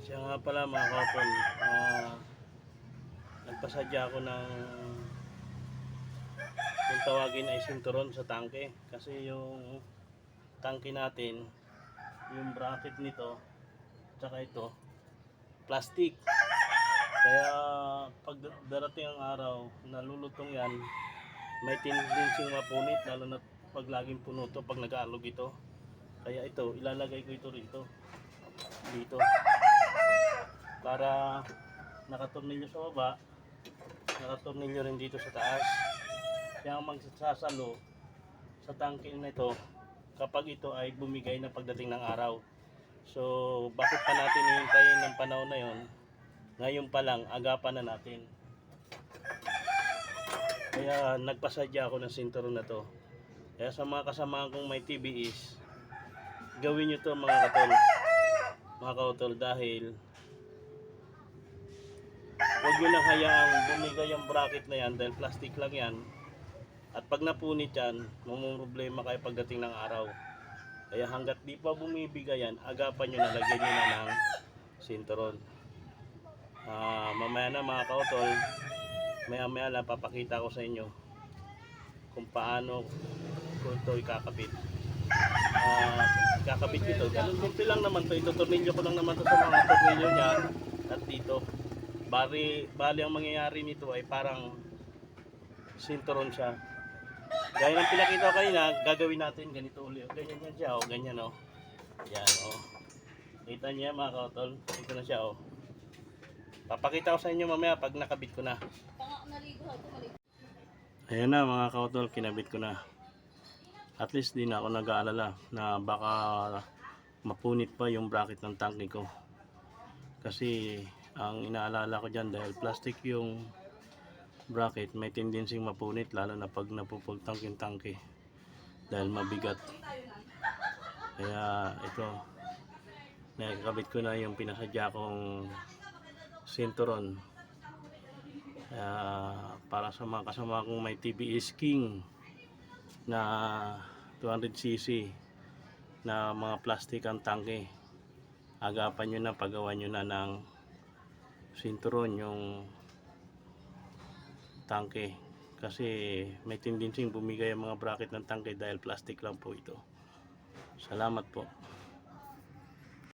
Siya nga pala mga kapon, nagpasadya ako ng kung tawagin ay sinturon sa tangke. Kasi yung tangke natin, yung bracket nito, tsaka ito, plastic. Kaya pag darating ang araw, nalulutong yan, may tendency mapunit, lalo na pag laging puno to, pag nag-aalog ito. Kaya ito, ilalagay ko ito rito, dito, para nakatornilyo sa baba, nakatornilyo rin dito sa taas. Kaya ang magsasalo sa tangke na ito kapag ito ay bumigay na pagdating ng araw. So bakit pa natin hihintayin ng panahon na yon? Ngayon pa lang, agapan na natin. Kaya nagpasadya ako ng sinturon na to. Kaya sa mga kasamahan kong may TBS, gawin nyo to mga kautol, dahil huwag nyo nang hayaang bumigay yung bracket na yan, dahil plastic lang yan. At pag napunit yan, problema kayo pagdating ng araw. Kaya hanggat di pa bumibigay yan, agapan nyo na, lagyan nyo na ng sinturon. Mamaya na mga kautol, maya lang papakita ko sa inyo kung paano ko ito ikakabit. Kakabit ito, ganun kunti lang naman to, itutornilyo ko lang naman to sa mga tornilyo nya at dito. Bali ang mangyayari nito ay parang sinturon siya. Gaya ng pinakita ko kanina, gagawin natin ganito ulit. Ganyan yan siya, oh, ganyan oh. Yan oh. Kita niya mga kautol, ito na siya oh. Papakita ko sa inyo mamaya pag nakabit ko na. Ayan na mga kautol, kinabit ko na. At least di na ako nag-aalala na baka mapunit pa yung bracket ng tangke ko. Kasi ang inaalala ko dyan, dahil plastic yung bracket, may tendency mapunit lalo na pag napupultang yung tangke dahil mabigat. Kaya ito, nakakabit ko na yung pinasadya kong sinturon. Para sa mga kasama kong may TBS King na 200cc na mga plastic ang tangke, agapan nyo na, pagawa nyo na ng sinturon yung tangke. Kasi may tendency bumigay ang mga bracket ng tangke dahil plastic lang po ito. Salamat po.